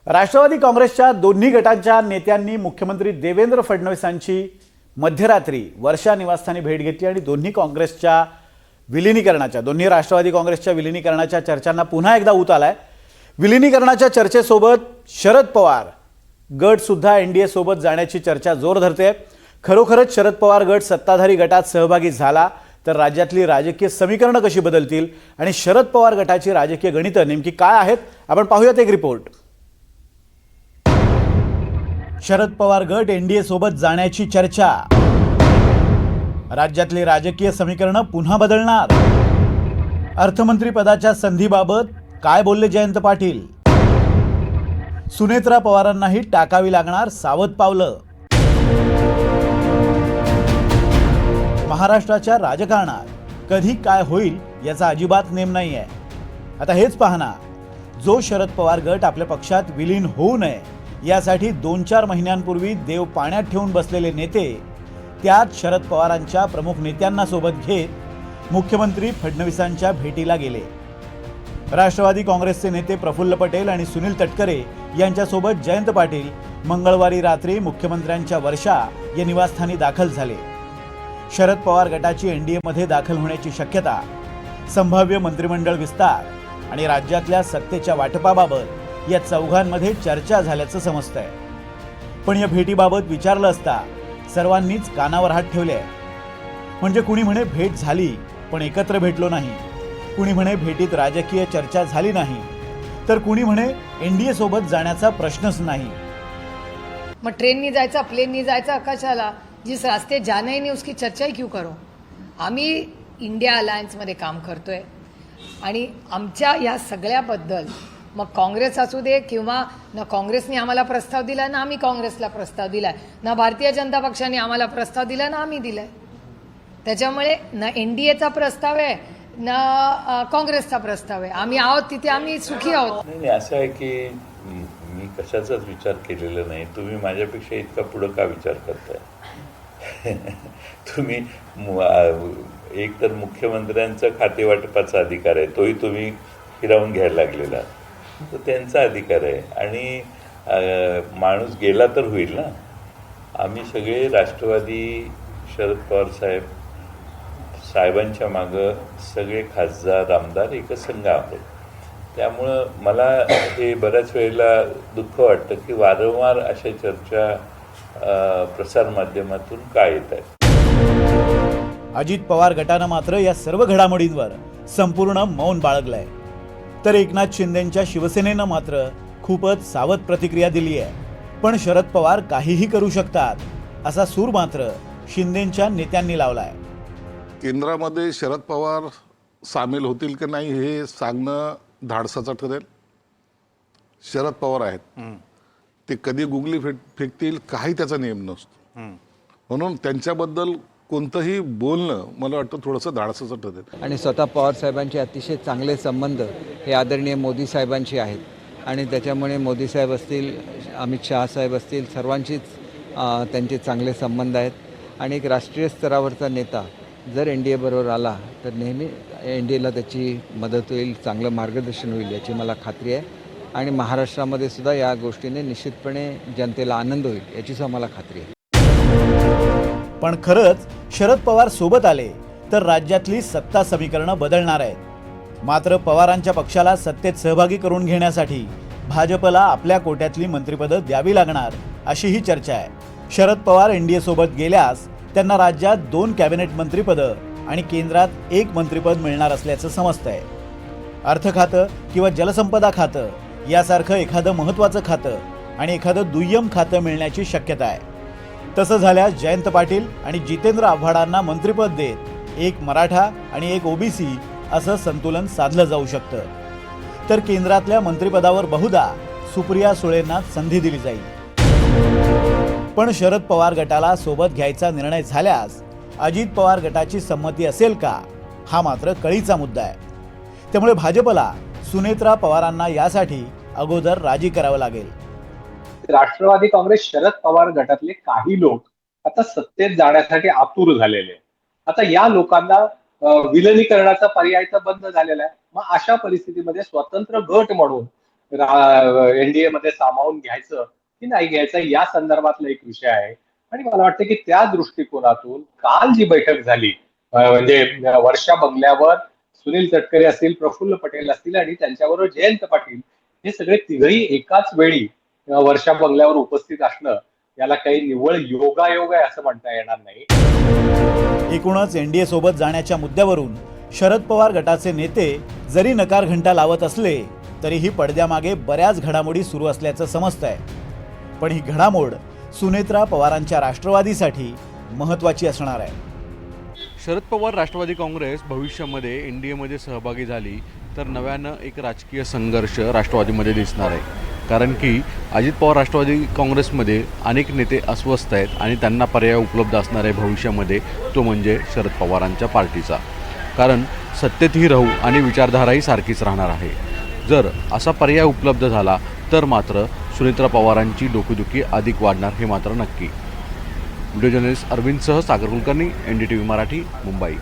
राष्ट्रवादी काँग्रेसच्या दोन्ही गटांच्या नेत्यांनी मुख्यमंत्री देवेंद्र फडणवीसांची मध्यरात्री वर्षा निवासस्थानी भेट घेतली आणि दोन्ही राष्ट्रवादी काँग्रेसच्या विलिनीकरणाच्या चर्चांना पुन्हा एकदा ऊत आलाय। विलिनीकरणाच्या चर्चेसोबत शरद पवार गट सुद्धा एनडीए सोबत जाण्याची चर्चा जोर धरते। खरोखरच शरद पवार गट सत्ताधारी गटात सहभागी झाला तर राज्यातली राजकीय समीकरणं कशी बदलतील आणि शरद पवार गटाची राजकीय गणितं नेमकी काय आहेत, आपण पाहूयात एक रिपोर्ट। शरद पवार गट एनडीए सोबत जाण्याची चर्चा, राज्यातली राजकीय समीकरणं पुन्हा बदलणार। अर्थमंत्री पदाच्या संधीबाबत काय बोलले जयंत पाटील? सुनेत्रा पवारांनाही टाकावी लागणार सावध पावलं। महाराष्ट्राच्या राजकारणात कधी काय होईल याचा अजिबात नेम नाही आहे। आता हेच पाहना, जो शरद पवार गट आपल्या पक्षात विलीन होऊ नये यासाठी 2-4 महिन्यांपूर्वी देव पाण्यात ठेवून बसलेले नेते त्यात शरद पवारांच्या प्रमुख नेत्यांना सोबत घेत मुख्यमंत्री फडणवीसांच्या भेटीला गेले। राष्ट्रवादी काँग्रेसचे नेते प्रफुल्ल पटेल आणि सुनील तटकरे यांच्यासोबत जयंत पाटील मंगळवारी रात्री मुख्यमंत्र्यांच्या वर्षा या निवासस्थानी दाखल झाले। शरद पवार गटाची एनडीए मध्ये दाखल होण्याची शक्यता, संभाव्य मंत्रिमंडळ विस्तार आणि राज्यातल्या सत्तेच्या वाटपाबाबत या चौघांमध्ये चर्चा झाल्याचं समजतंय। पण या भेटीबाबत विचारलं असता सर्वांनीच कानावर हात ठेवले। म्हणजे कुणी म्हणे भेट झाली पण एकत्र भेटलो नाही, कुणी म्हणे भेटीत राजकीय चर्चा झाली नाही, तर कुणी म्हणे एनडीए सोबत जाण्याचा प्रश्नच नाही। मग ट्रेननी जायचा, प्लेननी जायचा, कशाला? जिस रास्ते जाना ही नहीं उसकी चर्चा ही क्यों करो? आम्ही इंडिया अलायन्स मध्ये काम करतोय आणि आमच्या या सगळ्याबद्दल मग काँग्रेस असू दे किंवा ना काँग्रेसने आम्हाला प्रस्ताव दिला ना आम्ही काँग्रेसला प्रस्ताव दिलाय, ना भारतीय जनता पक्षाने आम्हाला प्रस्ताव दिला ना आम्ही दिलाय। त्याच्यामुळे ना एनडीएचा प्रस्ताव आहे ना काँग्रेसचा प्रस्ताव आहे। आम्ही आहोत तिथे आम्ही सुखी आहोत। नाही, असं आहे की मी कशाचाच विचार केलेला नाही। तुम्ही माझ्यापेक्षा इतका पुढे का विचार करताय? तुम्ही एक तर मुख्यमंत्र्यांचा खाते वाटपाचा अधिकार आहे, तोही तुम्ही हिरावून घ्यायला लागलेला, तर त्यांचा अधिकार आहे। आणि माणूस गेला तर होईल ना। आम्ही सगळे राष्ट्रवादी शरद पवार साहेबांच्या मागं सगळे खासदार आमदार एकसंघ आहोत। त्यामुळं मला हे बऱ्याच वेळेला दुःख वाटतं की वारंवार अशा चर्चा प्रसारमाध्यमातून काय येत आहेत। अजित पवार गटानं मात्र या सर्व घडामोडींवर संपूर्ण मौन बाळगलंय, तर एकनाथ शिंदेंच्या शिवसेनेनं मात्र खूपच सावध प्रतिक्रिया दिली आहे। पण शरद पवार काहीही करू शकतात असा सूर मात्र शिंदेंच्या नेत्यांनी लावलाय। केंद्रामध्ये शरद पवार सामील होतील की नाही हे सांगणं धाडसाचं ठरेल। शरद पवार आहेत, ते कधी गुगली फेकतील काही त्याचा नियम नसतो, म्हणून त्यांच्याबद्दल कोणतंही बोलणं मला वाटतं थोडंसं धाडसाचं ठरेल। आणि स्वतः पवार साहेबांचे अतिशय चांगले संबंध हे आदरणीय मोदी साहेबांशी आहेत आणि त्याच्यामुळे मोदी साहेब असतील, अमित शहा साहेब असतील, सर्वांचीच त्यांचे चांगले संबंध आहेत। आणि एक राष्ट्रीय स्तरावरचा नेता जर एनडीए बरोबर आला तर नेहमी एनडीएला त्याची मदत होईल, चांगलं मार्गदर्शन होईल याची मला खात्री आहे। आणि महाराष्ट्रामध्ये सुद्धा या गोष्टीने निश्चितपणे जनतेला आनंद होईल याची सुद्धा मला खात्री आहे। पण खरंच शरद पवार सोबत आले तर राज्यातली सत्ता समीकरणं बदलणार आहेत। मात्र पवारांच्या पक्षाला सत्तेत सहभागी करून घेण्यासाठी भाजपला आपल्या कोट्यातली मंत्रिपदं द्यावी लागणार अशी ही चर्चा आहे। शरद पवार एनडीए सोबत गेल्यास त्यांना राज्यात 2 कॅबिनेट मंत्रिपदं आणि केंद्रात 1 मंत्रिपद मिळणार असल्याचं समजतंय। अर्थ खातं किंवा जलसंपदा खातं यासारखं एखादं महत्त्वाचं खातं आणि एखादं दुय्यम खातं मिळण्याची शक्यता आहे। तसं झाल्यास जयंत पाटील आणि जितेंद्र आव्हाडांना मंत्रिपद देत 1 मराठा आणि 1 ओबीसी असं संतुलन साधलं जाऊ शकतं। तर केंद्रातल्या मंत्रिपदावर बहुधा सुप्रिया सुळेंना संधी दिली जाईल। पण शरद पवार गटाला सोबत घ्यायचा निर्णय झाल्यास अजित पवार गटाची संमती असेल का, हा मात्र कळीचा मुद्दा आहे। त्यामुळे भाजपला सुनेत्रा पवारांना यासाठी अगोदर राजी करावं लागेल। राष्ट्रवादी काँग्रेस शरद पवार गटातले काही लोक आता सत्तेत जाण्यासाठी आतुर झालेले। आता या लोकांना विलिनीकरणाचा पर्याय तर बंद झालेला आहे। मग अशा परिस्थितीमध्ये स्वतंत्र गट म्हणून एनडीए मध्ये सामावून घ्यायचं की नाही घ्यायचं या संदर्भातला एक विषय आहे. आणि मला वाटतं की त्या दृष्टिकोनातून काल जी बैठक झाली म्हणजे वर्षा बंगल्यावर सुनील तटकरे असतील, प्रफुल्ल पटेल असतील आणि त्यांच्याबरोबर जयंत पाटील हे सगळे तिघही एकाच वेळी वर्षा बंगल्यावर उपस्थित असणं याला काही निव्वळ योगायोग आहे असं म्हणता येणार नाही. एकूणच एनडीए सोबत जाण्याच्या मुद्द्यावरून शरद पवार गटाचे नेते जरी नकार घंटा लावत असले तरीही पडद्यामागे बऱ्याच घडामोडी सुरू असल्याचं समजतंय. पण ही घडामोड सुनेत्रा पवारांच्या राष्ट्रवादीसाठी महत्त्वाची असणार आहे. शरद पवार राष्ट्रवादी काँग्रेस भविष्यामध्ये एनडीएमध्ये सहभागी झाली तर नव्यानं एक राजकीय संघर्ष राष्ट्रवादीमध्ये दिसणार आहे. कारण की अजित पवार राष्ट्रवादी काँग्रेसमध्ये अनेक नेते अस्वस्थ आहेत आणि त्यांना पर्याय उपलब्ध असणार आहे भविष्यामध्ये, तो म्हणजे शरद पवारांच्या पार्टीचा. कारण सत्तेतही राहू आणि विचारधाराही सारखीच राहणार आहे. जर असा पर्याय उपलब्ध झाला तर मात्र सुनेत्रा पवारांची डोकेदुखी अधिक वाढणार हे मात्र नक्की. व्हिडिओ जर्नलिस्ट अरविंदसह सागर कुलकर्णी, NDTV मराठी, मुंबई.